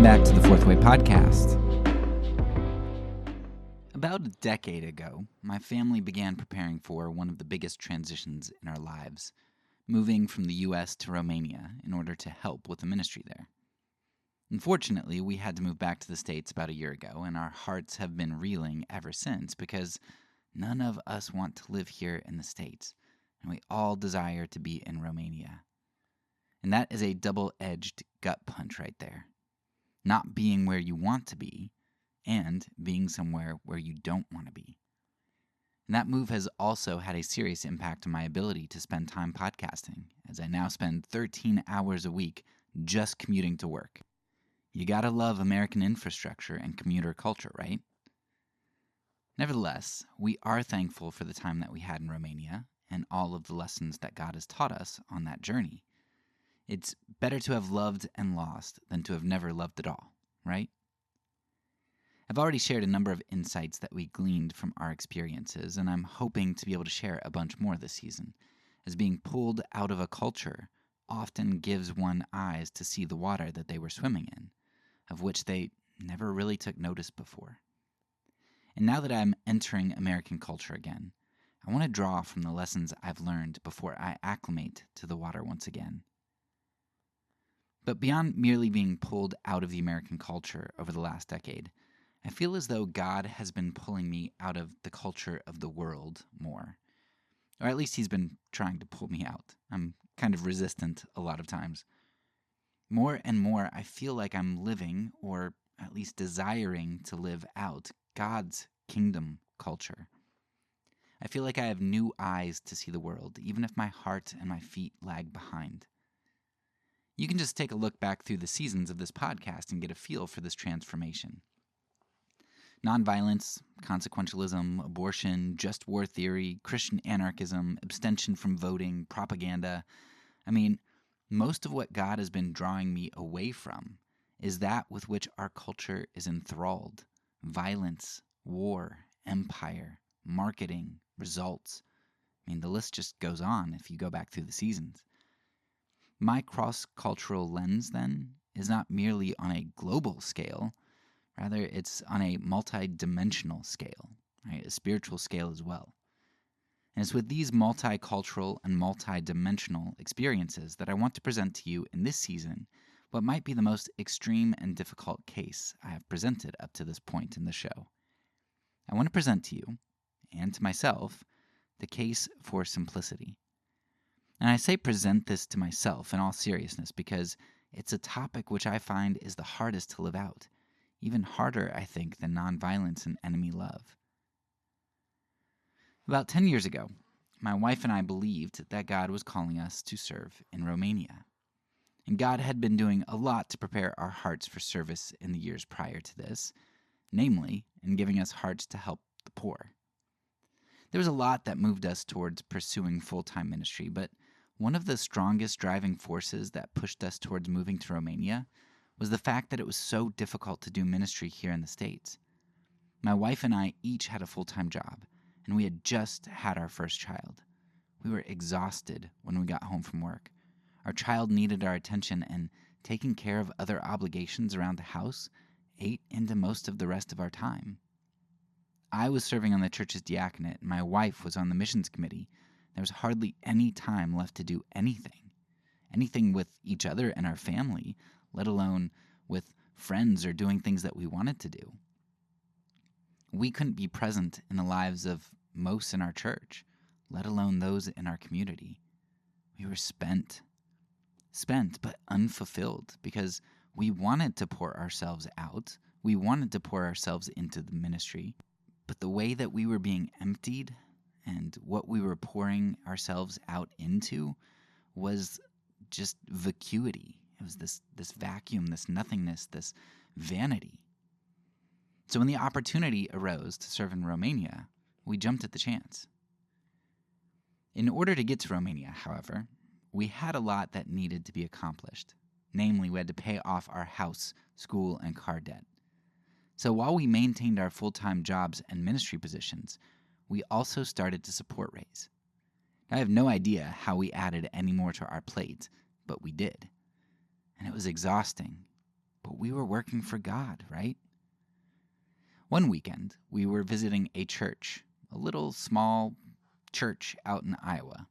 Welcome back to the Fourth Way Podcast. About a decade ago, my family began preparing for one of the biggest transitions in our lives, moving from the U.S. to Romania in order to help with the ministry there. Unfortunately, we had to move back to the States about a year ago, and our hearts have been reeling ever since because none of us want to live here in the States, and we all desire to be in Romania. And that is a double-edged gut punch right there. Not being where you want to be, and being somewhere where you don't want to be. And that move has also had a serious impact on my ability to spend time podcasting, as I now spend 13 hours a week just commuting to work. You gotta love American infrastructure and commuter culture, right? Nevertheless, we are thankful for the time that we had in Romania and all of the lessons that God has taught us on that journey. It's better to have loved and lost than to have never loved at all, right? I've already shared a number of insights that we gleaned from our experiences, and I'm hoping to be able to share a bunch more this season, as being pulled out of a culture often gives one eyes to see the water that they were swimming in, of which they never really took notice before. And now that I'm entering American culture again, I want to draw from the lessons I've learned before I acclimate to the water once again. But beyond merely being pulled out of the American culture over the last decade, I feel as though God has been pulling me out of the culture of the world more. Or at least he's been trying to pull me out. I'm kind of resistant a lot of times. More and more, I feel like I'm living, or at least desiring to live out, God's kingdom culture. I feel like I have new eyes to see the world, even if my heart and my feet lag behind. You can just take a look back through the seasons of this podcast and get a feel for this transformation. Nonviolence, consequentialism, abortion, just war theory, Christian anarchism, abstention from voting, propaganda. I mean, most of what God has been drawing me away from is that with which our culture is enthralled. Violence, war, empire, marketing, results. I mean, the list just goes on if you go back through the seasons. My cross-cultural lens, then, is not merely on a global scale. Rather, it's on a multi-dimensional scale, right? A spiritual scale as well. And it's with these multicultural and multi-dimensional experiences that I want to present to you in this season what might be the most extreme and difficult case I have presented up to this point in the show. I want to present to you, and to myself, the case for simplicity. And I say present this to myself in all seriousness because it's a topic which I find is the hardest to live out. Even harder, I think, than nonviolence and enemy love. About 10 years ago, my wife and I believed that God was calling us to serve in Romania. And God had been doing a lot to prepare our hearts for service in the years prior to this, namely, in giving us hearts to help the poor. There was a lot that moved us towards pursuing full-time ministry, but one of the strongest driving forces that pushed us towards moving to Romania was the fact that it was so difficult to do ministry here in the States. My wife and I each had a full-time job, and we had just had our first child. We were exhausted when we got home from work. Our child needed our attention, and taking care of other obligations around the house ate into most of the rest of our time. I was serving on the church's diaconate, and my wife was on the missions committee. There was hardly any time left to do anything with each other and our family, let alone with friends or doing things that we wanted to do. We couldn't be present in the lives of most in our church, let alone those in our community. We were spent but unfulfilled because we wanted to pour ourselves out. We wanted to pour ourselves into the ministry, but the way that we were being emptied and what we were pouring ourselves out into was just vacuity. It was this vacuum, this nothingness, this vanity. So when the opportunity arose to serve in Romania, we jumped at the chance. In order to get to Romania, however, we had a lot that needed to be accomplished. Namely, we had to pay off our house, school, and car debt. So while we maintained our full-time jobs and ministry positions, we also started to support raise. I have no idea how we added any more to our plate, but we did. And it was exhausting. but we were working for God, right? One weekend, we were visiting a church, a little small church out in Iowa,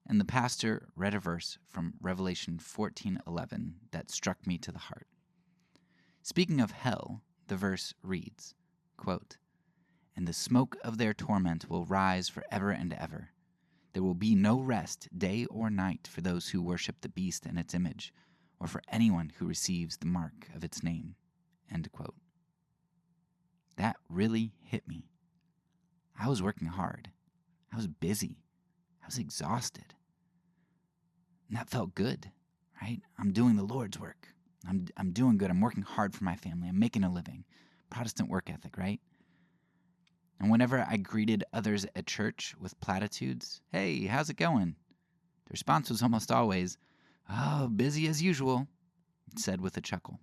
and the pastor read a verse from Revelation 14:11 that struck me to the heart. Speaking of hell, the verse reads, quote, "And the smoke of their torment will rise forever and ever. There will be no rest, day or night, for those who worship the beast and its image, or for anyone who receives the mark of its name." End quote. That really hit me. I was working hard. I was busy. I was exhausted. And that felt good, right? I'm doing the Lord's work. I'm doing good. I'm working hard for my family. I'm making a living. Protestant work ethic, right? And whenever I greeted others at church with platitudes, "Hey, how's it going?" the response was almost always, "Oh, busy as usual," said with a chuckle.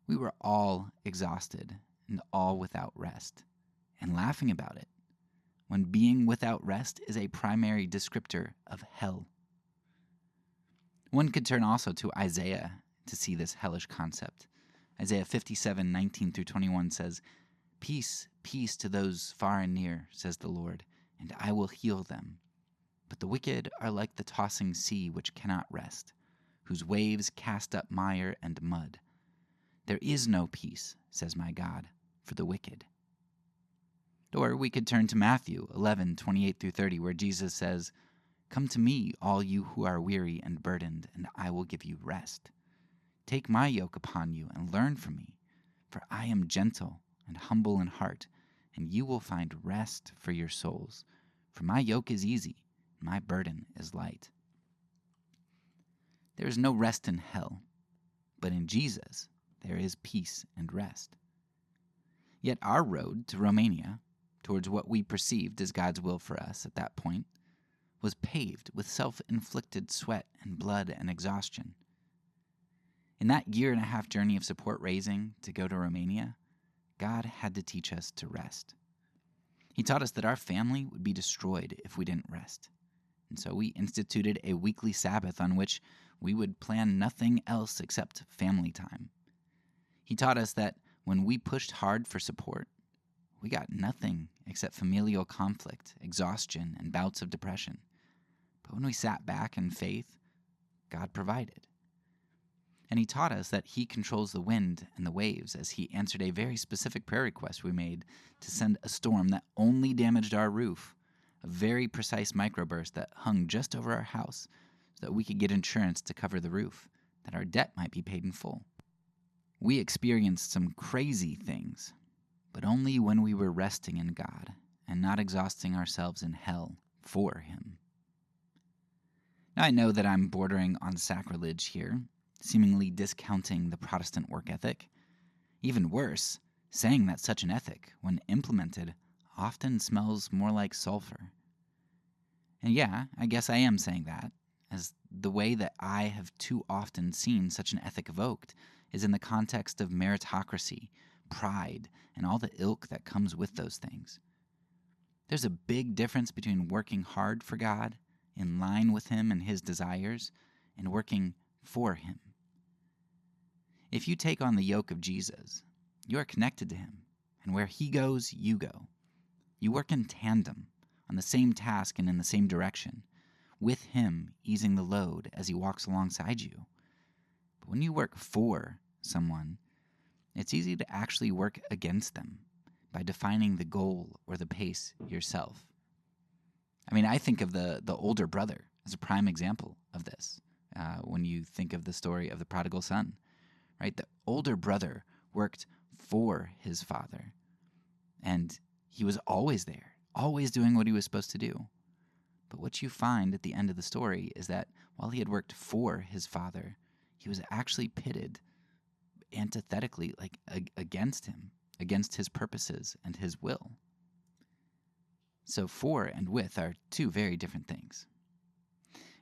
We were all exhausted and all without rest, and laughing about it, when being without rest is a primary descriptor of hell. One could turn also to Isaiah to see this hellish concept. Isaiah 57:19-21 says, "Peace, peace to those far and near, says the Lord, and I will heal them. But the wicked are like the tossing sea which cannot rest, whose waves cast up mire and mud. There is no peace, says my God, for the wicked." Or we could turn to Matthew 11:28-30, where Jesus says, "Come to me, all you who are weary and burdened, and I will give you rest. Take my yoke upon you and learn from me, for I am gentle and humble in heart, and you will find rest for your souls. For my yoke is easy, and my burden is light." There is no rest in hell, but in Jesus there is peace and rest. Yet our road to Romania, towards what we perceived as God's will for us at that point, was paved with self-inflicted sweat and blood and exhaustion. In that 1.5-year journey of support raising to go to Romania, God had to teach us to rest. He taught us that our family would be destroyed if we didn't rest. And so we instituted a weekly Sabbath on which we would plan nothing else except family time. He taught us that when we pushed hard for support, we got nothing except familial conflict, exhaustion, and bouts of depression. But when we sat back in faith, God provided. And he taught us that he controls the wind and the waves, as he answered a very specific prayer request we made to send a storm that only damaged our roof, a very precise microburst that hung just over our house so that we could get insurance to cover the roof, that our debt might be paid in full. We experienced some crazy things, but only when we were resting in God and not exhausting ourselves in hell for him. Now I know that I'm bordering on sacrilege here, seemingly discounting the Protestant work ethic. Even worse, saying that such an ethic, when implemented, often smells more like sulfur. And yeah, I guess I am saying that, as the way that I have too often seen such an ethic evoked is in the context of meritocracy, pride, and all the ilk that comes with those things. There's a big difference between working hard for God, in line with him and his desires, and working for him. If you take on the yoke of Jesus, you are connected to him, and where he goes, you go. You work in tandem, on the same task and in the same direction, with him easing the load as he walks alongside you. But when you work for someone, it's easy to actually work against them by defining the goal or the pace yourself. I mean, I think of the older brother as a prime example of this when you think of the story of the prodigal son. Right? The older brother worked for his father, and he was always there, always doing what he was supposed to do. But what you find at the end of the story is that while he had worked for his father, he was actually pitted antithetically, like against him, against his purposes and his will. So for and with are two very different things.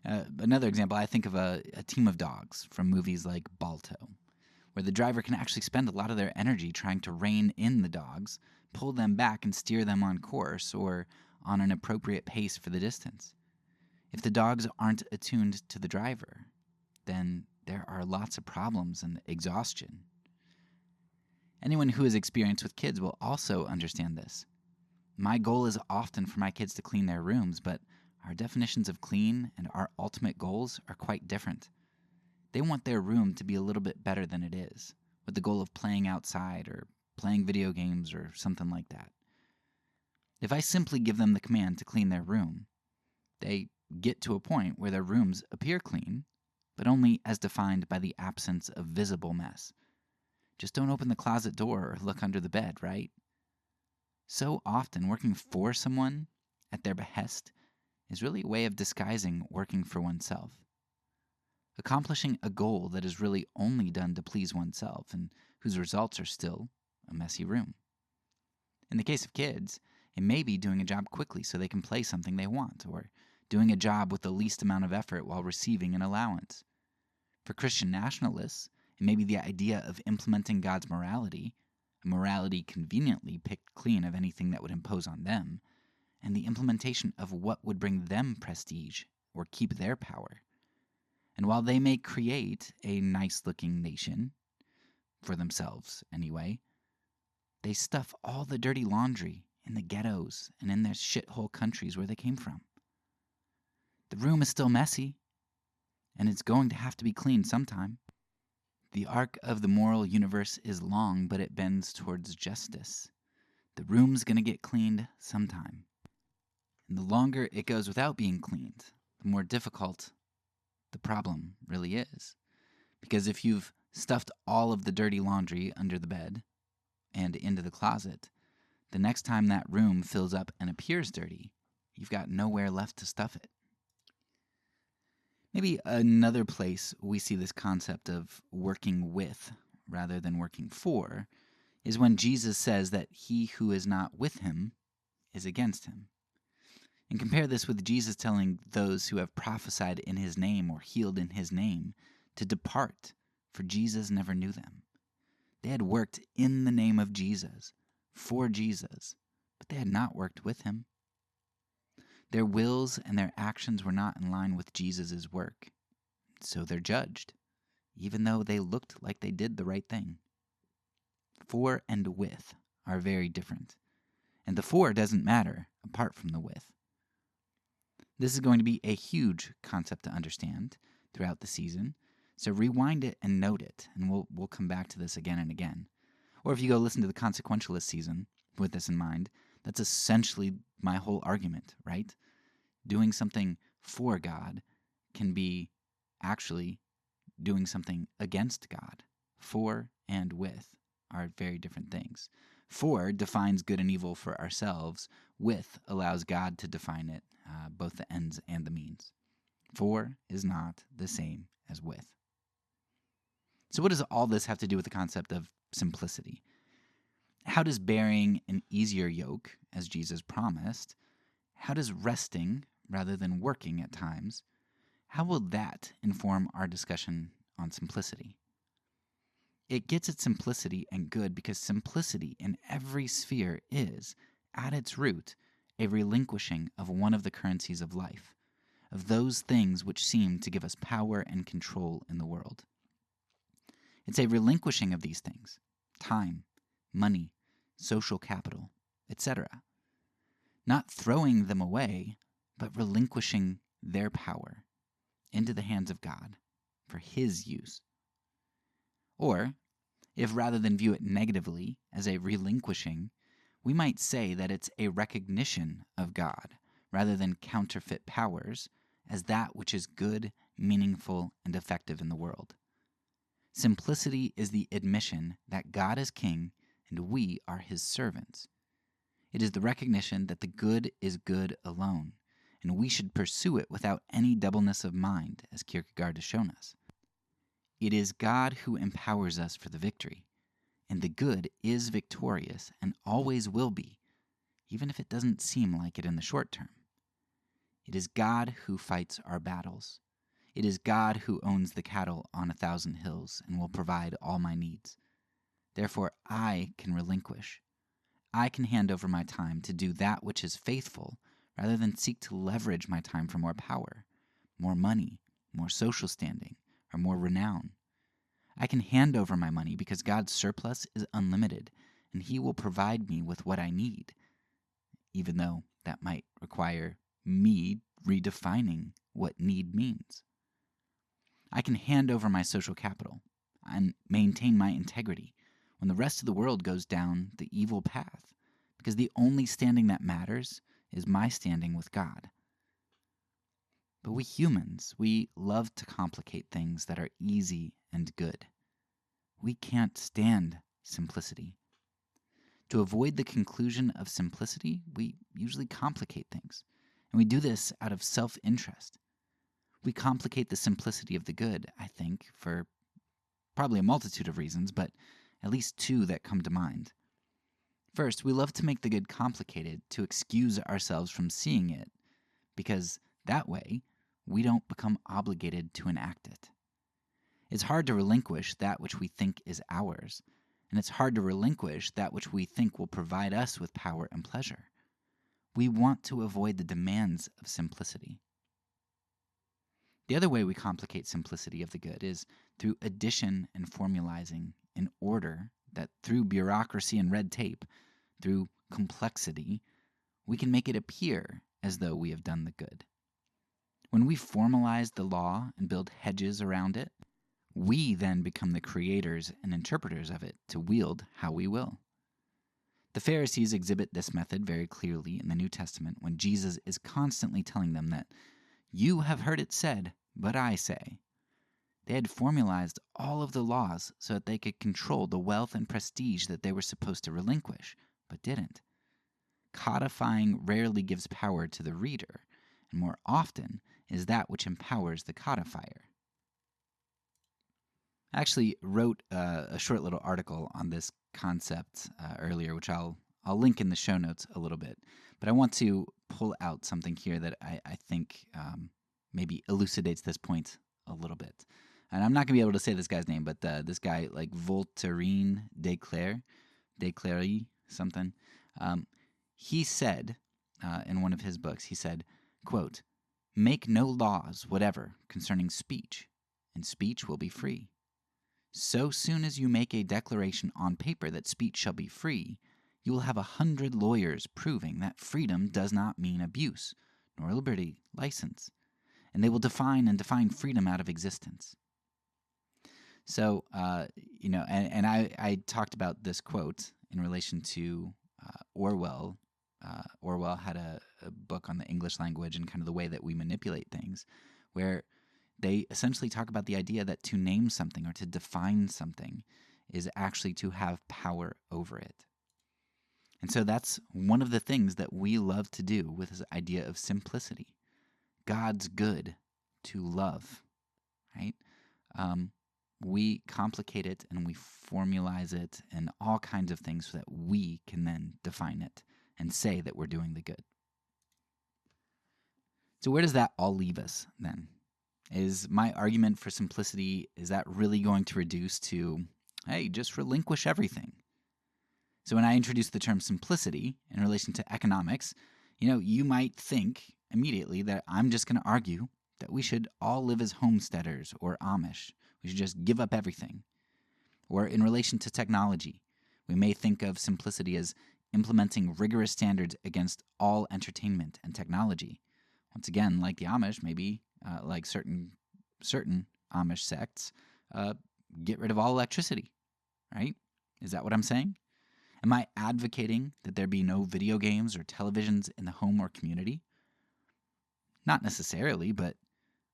Another example, I think of a team of dogs from movies like Balto, where the driver can actually spend a lot of their energy trying to rein in the dogs, pull them back and steer them on course or on an appropriate pace for the distance. If the dogs aren't attuned to the driver, then there are lots of problems and exhaustion. Anyone who has experience with kids will also understand this. My goal is often for my kids to clean their rooms, but our definitions of clean and our ultimate goals are quite different. They want their room to be a little bit better than it is, with the goal of playing outside or playing video games or something like that. If I simply give them the command to clean their room, they get to a point where their rooms appear clean, but only as defined by the absence of visible mess. Just don't open the closet door or look under the bed, right? So often, working for someone at their behest is really a way of disguising working for oneself. Accomplishing a goal that is really only done to please oneself and whose results are still a messy room. In the case of kids, it may be doing a job quickly so they can play something they want, or doing a job with the least amount of effort while receiving an allowance. For Christian nationalists, it may be the idea of implementing God's morality, a morality conveniently picked clean of anything that would impose on them, and the implementation of what would bring them prestige or keep their power. And while they may create a nice-looking nation, for themselves anyway, they stuff all the dirty laundry in the ghettos and in their shithole countries where they came from. The room is still messy, and it's going to have to be cleaned sometime. The arc of the moral universe is long, but it bends towards justice. The room's going to get cleaned sometime. And the longer it goes without being cleaned, the more difficult the problem really is. Because if you've stuffed all of the dirty laundry under the bed and into the closet, the next time that room fills up and appears dirty, you've got nowhere left to stuff it. Maybe another place we see this concept of working with rather than working for is when Jesus says that he who is not with him is against him. And compare this with Jesus telling those who have prophesied in his name or healed in his name to depart, for Jesus never knew them. They had worked in the name of Jesus, for Jesus, but they had not worked with him. Their wills and their actions were not in line with Jesus' work, so they're judged, even though they looked like they did the right thing. For and with are very different, and the for doesn't matter apart from the with. This is going to be a huge concept to understand throughout the season, so rewind it and note it, and we'll come back to this again and again. Or if you go listen to the Consequentialist season with this in mind, that's essentially my whole argument, right? Doing something for God can be actually doing something against God. For and with are very different things. For defines good and evil for ourselves. With allows God to define it, both the ends and the means. For is not the same as with. So what does all this have to do with the concept of simplicity? How does bearing an easier yoke, as Jesus promised, how does resting rather than working at times, how will that inform our discussion on simplicity? It gets its simplicity and good because simplicity in every sphere is, at its root, a relinquishing of one of the currencies of life, of those things which seem to give us power and control in the world. It's a relinquishing of these things, time, money, social capital, etc. Not throwing them away, but relinquishing their power into the hands of God for his use. Or, if rather than view it negatively as a relinquishing, we might say that it's a recognition of God rather than counterfeit powers as that which is good, meaningful, and effective in the world. Simplicity is the admission that God is king and we are his servants. It is the recognition that the good is good alone, and we should pursue it without any doubleness of mind, as Kierkegaard has shown us. It is God who empowers us for the victory, and the good is victorious and always will be, even if it doesn't seem like it in the short term. It is God who fights our battles. It is God who owns the cattle on 1,000 hills and will provide all my needs. Therefore, I can relinquish. I can hand over my time to do that which is faithful rather than seek to leverage my time for more power, more money, more social standing, or more renown. I can hand over my money because God's surplus is unlimited, and He will provide me with what I need, even though that might require me redefining what need means. I can hand over my social capital and maintain my integrity when the rest of the world goes down the evil path, because the only standing that matters is my standing with God. But we humans, we love to complicate things that are easy and good. We can't stand simplicity. To avoid the conclusion of simplicity, we usually complicate things. And we do this out of self-interest. We complicate the simplicity of the good, I think, for probably a multitude of reasons, but at least two that come to mind. First, we love to make the good complicated to excuse ourselves from seeing it, because that way we don't become obligated to enact it. It's hard to relinquish that which we think is ours, and it's hard to relinquish that which we think will provide us with power and pleasure. We want to avoid the demands of simplicity. The other way we complicate simplicity of the good is through addition and formalizing in order that through bureaucracy and red tape, through complexity, we can make it appear as though we have done the good. When we formalize the law and build hedges around it, we then become the creators and interpreters of it to wield how we will. The Pharisees exhibit this method very clearly in the New Testament when Jesus is constantly telling them that, "You have heard it said, but I say." They had formalized all of the laws so that they could control the wealth and prestige that they were supposed to relinquish, but didn't. Codifying rarely gives power to the reader, and more often is that which empowers the codifier. I actually wrote a short little article on this concept earlier, which I'll link in the show notes a little bit. But I want to pull out something here that I think maybe elucidates this point a little bit. And I'm not going to be able to say this guy's name, but this guy, like Voltairine Declare something, he said in one of his books, he said, quote, "Make no laws whatever concerning speech, and speech will be free. So soon as you make a declaration on paper that speech shall be free, you will have 100 lawyers proving that freedom does not mean abuse, nor liberty license, and they will define freedom out of existence." So, and I talked about this quote in relation to Orwell. Orwell had a book on the English language and kind of the way that we manipulate things, where they essentially talk about the idea that to name something or to define something is actually to have power over it. And so that's one of the things that we love to do with this idea of simplicity. God's good to love, right? We complicate it and we formalize it and all kinds of things so that we can then define it and say that we're doing the good. So where does that all leave us then? Is my argument for simplicity, is that really going to reduce to, hey, just relinquish everything? So when I introduce the term simplicity in relation to economics, you might think immediately that I'm just going to argue that we should all live as homesteaders or Amish. We should just give up everything. Or in relation to technology, we may think of simplicity as implementing rigorous standards against all entertainment and technology. Once again, like the Amish, maybe like certain Amish sects, get rid of all electricity, right? Is that what I'm saying? Am I advocating that there be no video games or televisions in the home or community? Not necessarily, but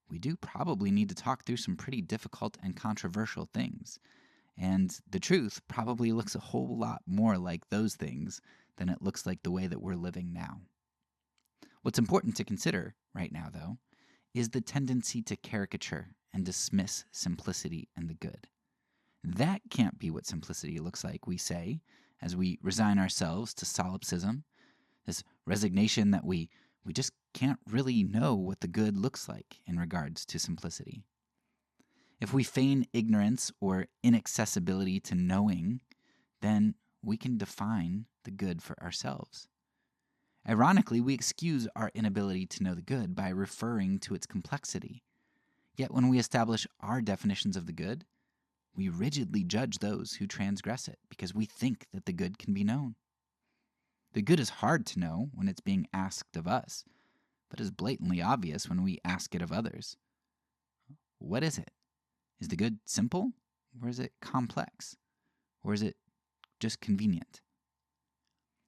we do probably need to talk through some pretty difficult and controversial things. And the truth probably looks a whole lot more like those things than it looks like the way that we're living now. What's important to consider right now, though, is the tendency to caricature and dismiss simplicity and the good. That can't be what simplicity looks like, we say, as we resign ourselves to solipsism, this resignation that we just can't really know what the good looks like in regards to simplicity. If we feign ignorance or inaccessibility to knowing, then we can define the good for ourselves. Ironically, we excuse our inability to know the good by referring to its complexity. Yet when we establish our definitions of the good, we rigidly judge those who transgress it because we think that the good can be known. The good is hard to know when it's being asked of us, but is blatantly obvious when we ask it of others. What is it? Is the good simple, or is it complex? Or is it just convenient?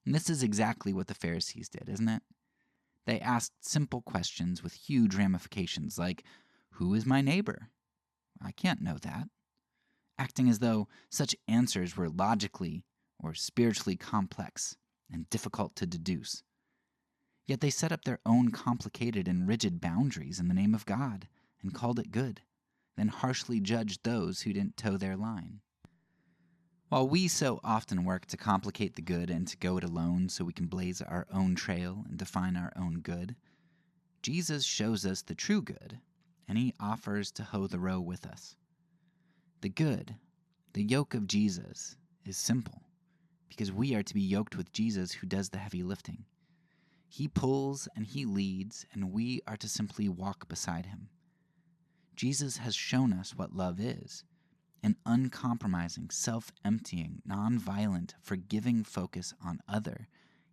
And this is exactly what the Pharisees did, isn't it? They asked simple questions with huge ramifications like, who is my neighbor? I can't know that. Acting as though such answers were logically or spiritually complex and difficult to deduce. Yet they set up their own complicated and rigid boundaries in the name of God and called it good, then harshly judged those who didn't toe their line. While we so often work to complicate the good and to go it alone so we can blaze our own trail and define our own good, Jesus shows us the true good, and he offers to hoe the row with us. The good, the yoke of Jesus, is simple, because we are to be yoked with Jesus who does the heavy lifting. He pulls and he leads, and we are to simply walk beside him. Jesus has shown us what love is. An uncompromising, self-emptying, non-violent, forgiving focus on other,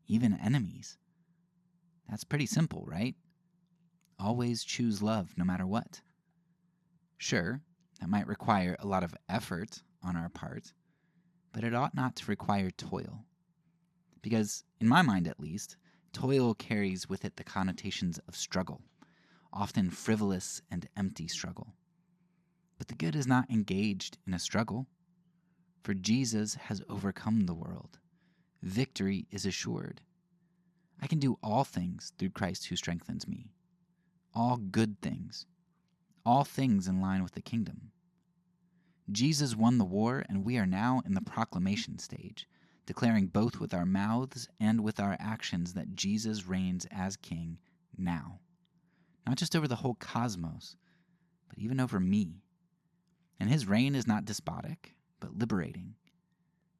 even enemies. That's pretty simple, right? Always choose love no matter what. Sure, that might require a lot of effort on our part, but it ought not to require toil. Because, in my mind at least, toil carries with it the connotations of struggle, often frivolous and empty struggle. But the good is not engaged in a struggle, for Jesus has overcome the world. Victory is assured. I can do all things through Christ who strengthens me. All good things. All things in line with the kingdom. Jesus won the war, and we are now in the proclamation stage, declaring both with our mouths and with our actions that Jesus reigns as king now. Not just over the whole cosmos, but even over me. And his reign is not despotic, but liberating.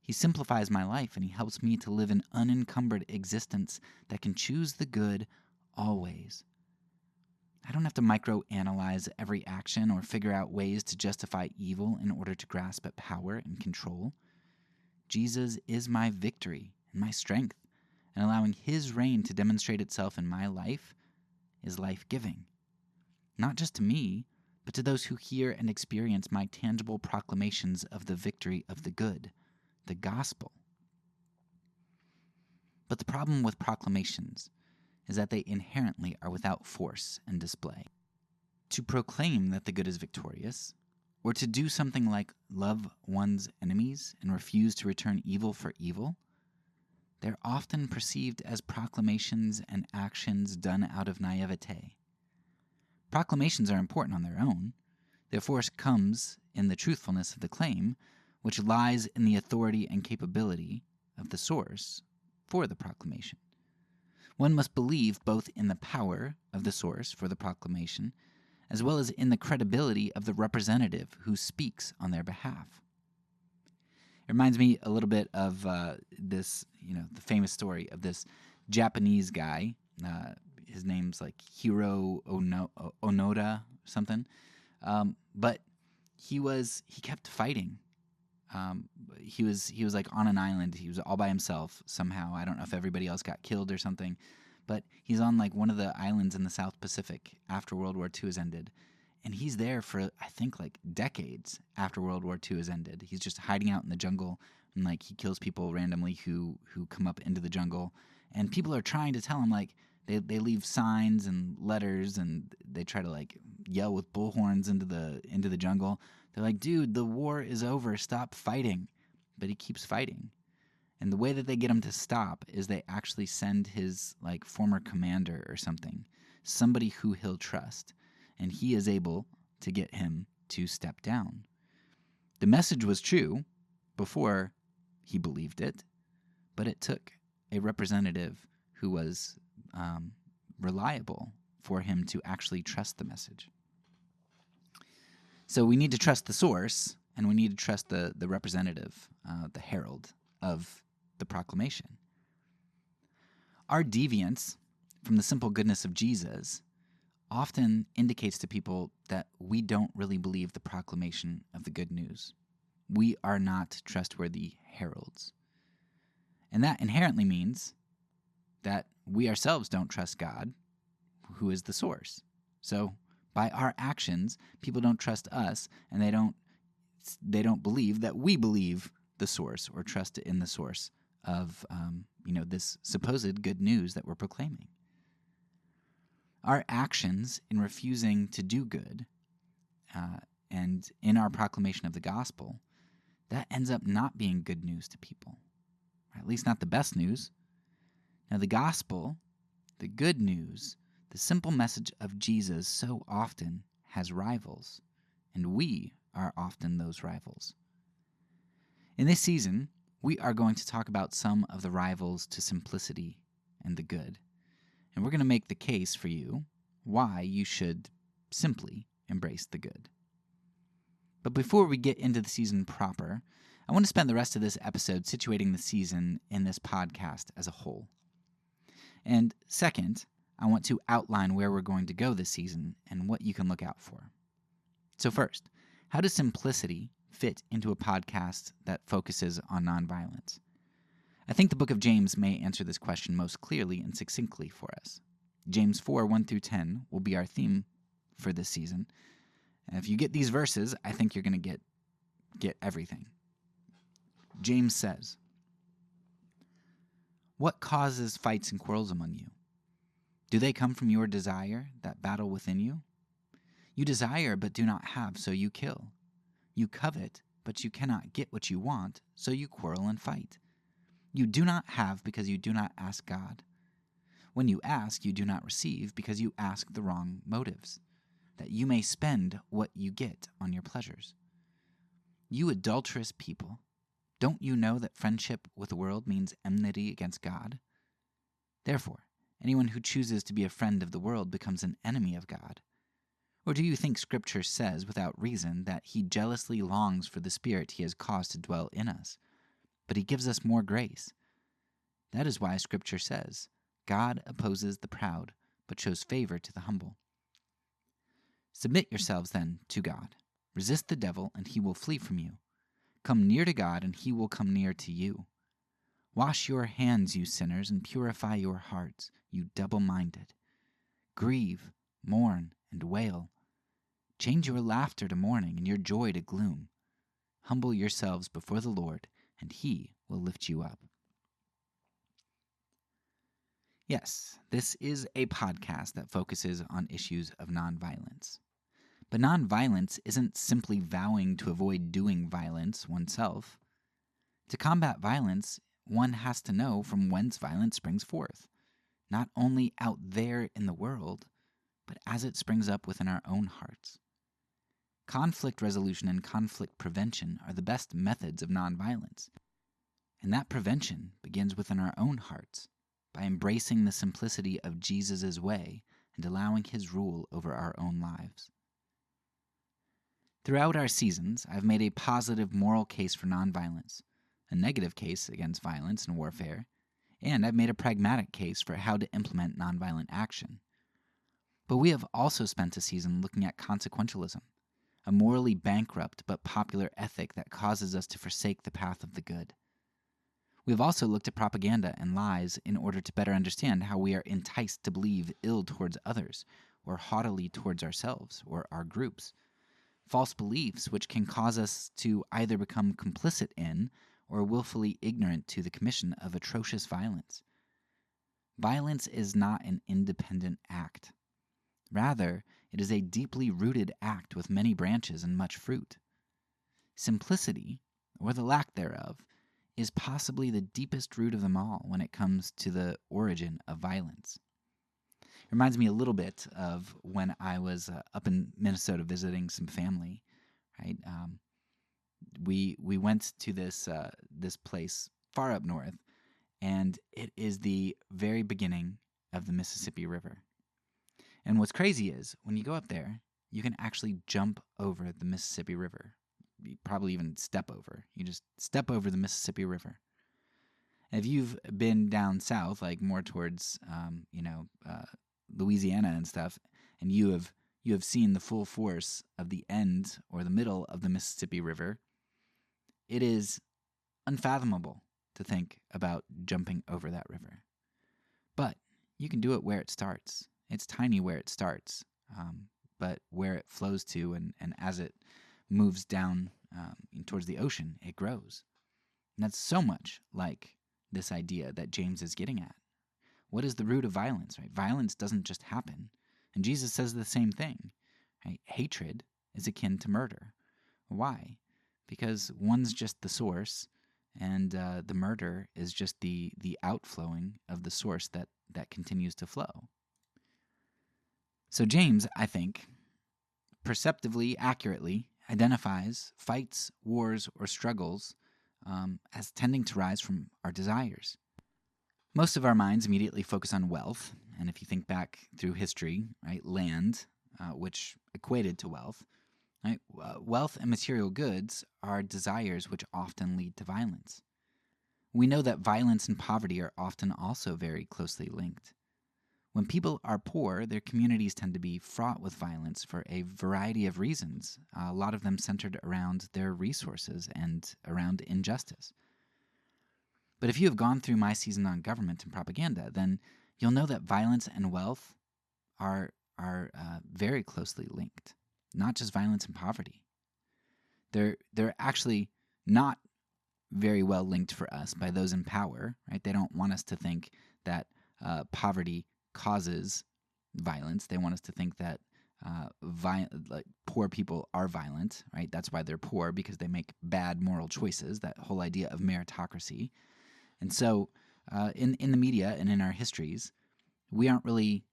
He simplifies my life, and he helps me to live an unencumbered existence that can choose the good always. I don't have to microanalyze every action or figure out ways to justify evil in order to grasp at power and control. Jesus is my victory and my strength, and allowing his reign to demonstrate itself in my life is life-giving. Not just to me, but to those who hear and experience my tangible proclamations of the victory of the good, the gospel. But the problem with proclamations is that they inherently are without force and display. To proclaim that the good is victorious, or to do something like love one's enemies and refuse to return evil for evil, they're often perceived as proclamations and actions done out of naivete. Proclamations are important on their own. Their force comes in the truthfulness of the claim, which lies in the authority and capability of the source for the proclamation. One must believe both in the power of the source for the proclamation, as well as in the credibility of the representative who speaks on their behalf. It reminds me a little bit of the famous story of this Japanese guy. His name's like Hiro Onoda or something. But he kept fighting. He was like on an island. He was all by himself somehow. I don't know if everybody else got killed or something, but he's on like one of the islands in the South Pacific after World War II has ended. And he's there for, I think, like decades after World War II has ended. He's just hiding out in the jungle, and like he kills people randomly who come up into the jungle. And people are trying to tell him, like, they leave signs and letters, and they try to like yell with bullhorns into the jungle. They're like, dude, the war is over. Stop fighting. But he keeps fighting. And the way that they get him to stop is they actually send his like former commander or something, somebody who he'll trust. And he is able to get him to step down. The message was true before he believed it, but it took a representative who was reliable for him to actually trust the message. So we need to trust the source, and we need to trust the representative, the herald of the proclamation. Our deviance from the simple goodness of Jesus often indicates to people that we don't really believe the proclamation of the good news. We are not trustworthy heralds. And that inherently means that we ourselves don't trust God, who is the source. So by our actions, people don't trust us, and they don't believe that we believe the source or trust in the source of this supposed good news that we're proclaiming. Our actions in refusing to do good and in our proclamation of the gospel, that ends up not being good news to people, or at least not the best news. Now, the gospel, the good news, the simple message of Jesus so often has rivals, and we are often those rivals. In this season, we are going to talk about some of the rivals to simplicity and the good. And we're going to make the case for you why you should simply embrace the good. But before we get into the season proper, I want to spend the rest of this episode situating the season in this podcast as a whole. And second, I want to outline where we're going to go this season and what you can look out for. So first, how does simplicity fit into a podcast that focuses on nonviolence? I think the book of James may answer this question most clearly and succinctly for us. James 4, 1 through 10 will be our theme for this season. And if you get these verses, I think you're going to get everything. James says, "What causes fights and quarrels among you? Do they come from your desire that battle within you? You desire but do not have, so you kill. You covet, but you cannot get what you want, so you quarrel and fight. You do not have because you do not ask God. When you ask, you do not receive because you ask the wrong motives, that you may spend what you get on your pleasures. You adulterous people, don't you know that friendship with the world means enmity against God? Therefore, anyone who chooses to be a friend of the world becomes an enemy of God. Or do you think Scripture says without reason that he jealously longs for the Spirit he has caused to dwell in us? But he gives us more grace. That is why Scripture says, God opposes the proud, but shows favor to the humble. Submit yourselves then to God. Resist the devil, and he will flee from you. Come near to God, and he will come near to you. Wash your hands, you sinners, and purify your hearts, you double-minded. Grieve, mourn, and wail. Change your laughter to mourning, and your joy to gloom. Humble yourselves before the Lord, and he will lift you up." Yes, this is a podcast that focuses on issues of nonviolence. But nonviolence isn't simply vowing to avoid doing violence oneself. To combat violence, one has to know from whence violence springs forth, not only out there in the world, but as it springs up within our own hearts. Conflict resolution and conflict prevention are the best methods of nonviolence, and that prevention begins within our own hearts, by embracing the simplicity of Jesus' way and allowing his rule over our own lives. Throughout our seasons, I've made a positive moral case for nonviolence, a negative case against violence and warfare, and I've made a pragmatic case for how to implement nonviolent action. But we have also spent a season looking at consequentialism, a morally bankrupt but popular ethic that causes us to forsake the path of the good. We have also looked at propaganda and lies in order to better understand how we are enticed to believe ill towards others, or haughtily towards ourselves or our groups. False beliefs which can cause us to either become complicit in or willfully ignorant to the commission of atrocious violence. Violence is not an independent act. Rather, it is a deeply rooted act with many branches and much fruit. Simplicity, or the lack thereof, is possibly the deepest root of them all when it comes to the origin of violence. It reminds me a little bit of when I was up in Minnesota visiting some family. Right, we went to this place far up north, and it is the very beginning of the Mississippi River. And what's crazy is when you go up there, you can actually jump over the Mississippi River. You probably even step over. You just step over the Mississippi River. And if you've been down south, like more towards, Louisiana and stuff, and you have seen the full force of the end or the middle of the Mississippi River, it is unfathomable to think about jumping over that river. But you can do it where it starts. It's tiny where it starts, but where it flows to and as it moves down towards the ocean, it grows. And that's so much like this idea that James is getting at. What is the root of violence, right? Violence doesn't just happen. And Jesus says the same thing, right? Hatred is akin to murder. Why? Because one's just the source, and the murder is just the outflowing of the source that continues to flow. So James, I think, perceptively, accurately identifies fights, wars, or struggles as tending to rise from our desires. Most of our minds immediately focus on wealth, and if you think back through history, right, land, which equated to wealth, right, wealth and material goods are desires which often lead to violence. We know that violence and poverty are often also very closely linked. When people are poor, their communities tend to be fraught with violence for a variety of reasons, a lot of them centered around their resources and around injustice. But if you have gone through my season on government and propaganda, then you'll know that violence and wealth are very closely linked, not just violence and poverty. They're actually not very well linked for us by those in power, right? They don't want us to think that poverty causes violence. They want us to think that poor people are violent, right? That's why they're poor, because they make bad moral choices, that whole idea of meritocracy. And so in the media and in our histories, we aren't really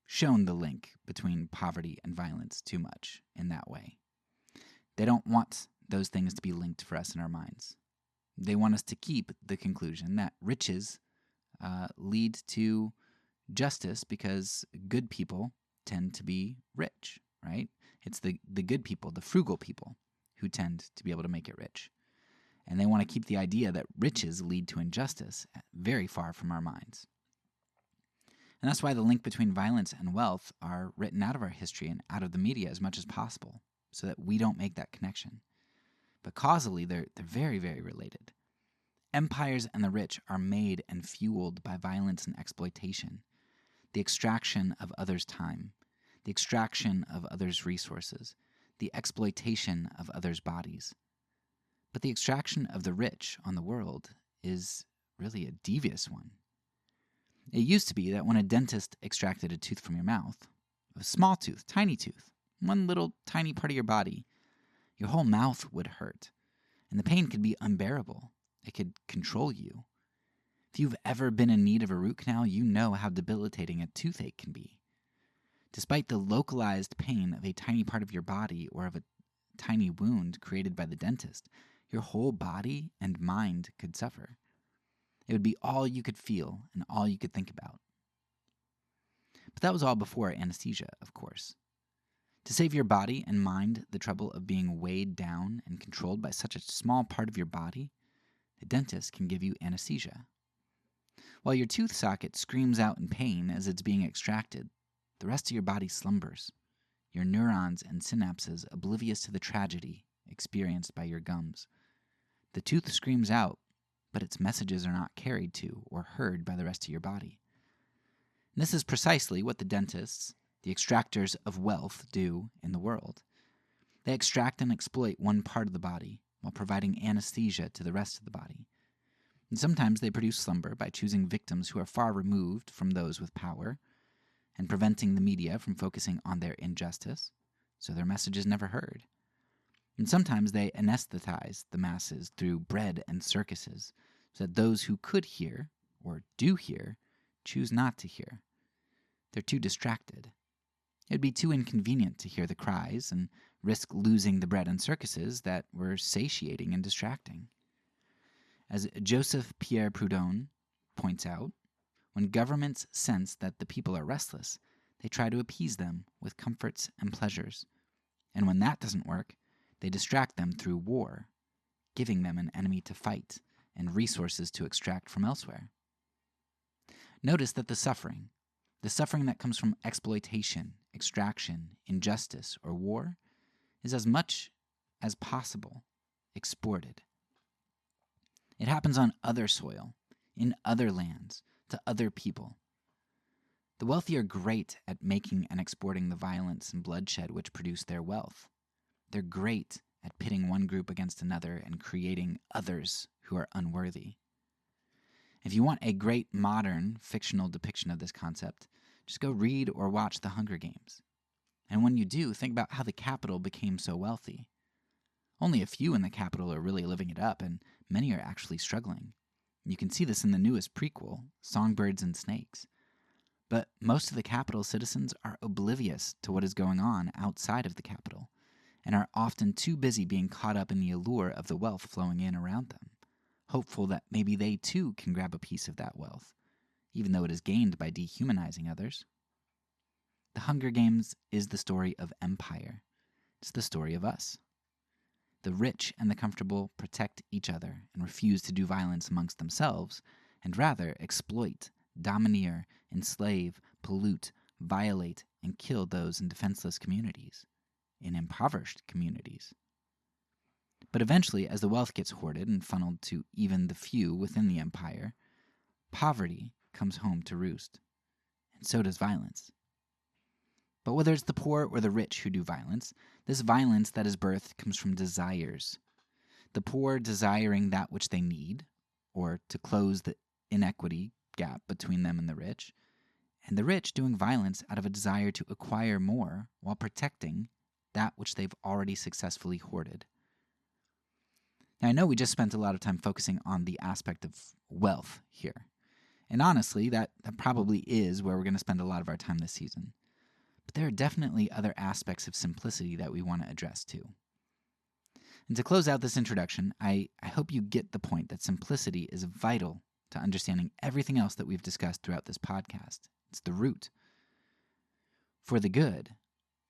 shown the link between poverty and violence too much in that way. They don't want those things to be linked for us in our minds. They want us to keep the conclusion that riches lead to justice because good people tend to be rich, right? It's the good people, the frugal people, who tend to be able to make it rich. And they want to keep the idea that riches lead to injustice very far from our minds. And that's why the link between violence and wealth are written out of our history and out of the media as much as possible, so that we don't make that connection. But causally, they're very, very related. Empires and the rich are made and fueled by violence and exploitation, the extraction of others' time, the extraction of others' resources, the exploitation of others' bodies. But the extraction of the rich on the world is really a devious one. It used to be that when a dentist extracted a tooth from your mouth, a small tooth, tiny tooth, one little tiny part of your body, your whole mouth would hurt, and the pain could be unbearable. It could control you. If you've ever been in need of a root canal, you know how debilitating a toothache can be. Despite the localized pain of a tiny part of your body or of a tiny wound created by the dentist, your whole body and mind could suffer. It would be all you could feel and all you could think about. But that was all before anesthesia, of course. To save your body and mind the trouble of being weighed down and controlled by such a small part of your body, the dentist can give you anesthesia. While your tooth socket screams out in pain as it's being extracted, the rest of your body slumbers, your neurons and synapses oblivious to the tragedy experienced by your gums. The tooth screams out, but its messages are not carried to or heard by the rest of your body. And this is precisely what the dentists, the extractors of wealth, do in the world. They extract and exploit one part of the body while providing anesthesia to the rest of the body. And sometimes they produce slumber by choosing victims who are far removed from those with power and preventing the media from focusing on their injustice, so their message is never heard. And sometimes they anesthetize the masses through bread and circuses, so that those who could hear, or do hear, choose not to hear. They're too distracted. It'd be too inconvenient to hear the cries and risk losing the bread and circuses that were satiating and distracting. As Joseph Pierre Proudhon points out, when governments sense that the people are restless, they try to appease them with comforts and pleasures. And when that doesn't work, they distract them through war, giving them an enemy to fight and resources to extract from elsewhere. Notice that the suffering, The suffering that comes from exploitation, extraction, injustice, or war is as much as possible exported. It happens on other soil, in other lands, to other people. The wealthy are great at making and exporting the violence and bloodshed which produce their wealth. They're great at pitting one group against another and creating others who are unworthy. If you want a great modern fictional depiction of this concept, just go read or watch The Hunger Games. And when you do, think about how the capital became so wealthy. Only a few in the capital are really living it up, and many are actually struggling. You can see this in the newest prequel, Songbirds and Snakes. But most of the capital citizens are oblivious to what is going on outside of the capital, and are often too busy being caught up in the allure of the wealth flowing in around them, hopeful that maybe they too can grab a piece of that wealth, even though it is gained by dehumanizing others. The Hunger Games is the story of empire. It's the story of us. The rich and the comfortable protect each other and refuse to do violence amongst themselves, and rather exploit, domineer, enslave, pollute, violate, and kill those in defenseless communities, in impoverished communities. But eventually, as the wealth gets hoarded and funneled to even the few within the empire, poverty comes home to roost, and so does violence. But whether it's the poor or the rich who do violence, this violence that is birthed comes from desires. The poor desiring that which they need, or to close the inequity gap between them and the rich, and the rich doing violence out of a desire to acquire more while protecting that which they've already successfully hoarded. Now, I know we just spent a lot of time focusing on the aspect of wealth here, and honestly, that probably is where we're going to spend a lot of our time this season. But there are definitely other aspects of simplicity that we want to address too. And to close out this introduction, I hope you get the point that simplicity is vital to understanding everything else that we've discussed throughout this podcast. It's the root. For the good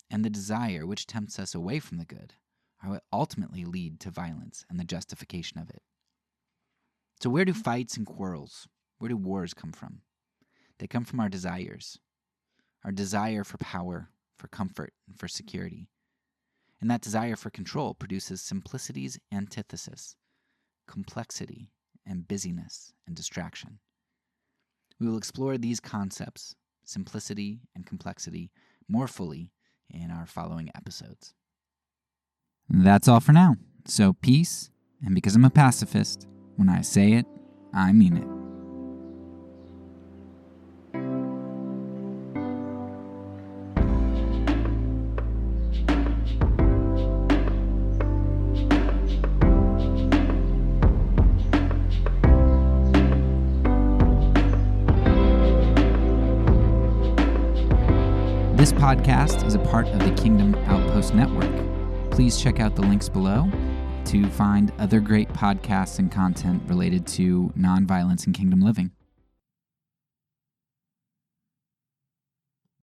and the desire which tempts us away from the good are what ultimately lead to violence and the justification of it. So where do fights and quarrels, where do wars come from? They come from our desires. Our desire for power, for comfort, and for security. And that desire for control produces simplicity's antithesis, complexity and busyness and distraction. We will explore these concepts, simplicity and complexity, more fully in our following episodes. That's all for now. So peace, and because I'm a pacifist, when I say it, I mean it. This podcast is a part of the Kingdom Outpost Network. Please check out the links below to find other great podcasts and content related to nonviolence and kingdom living.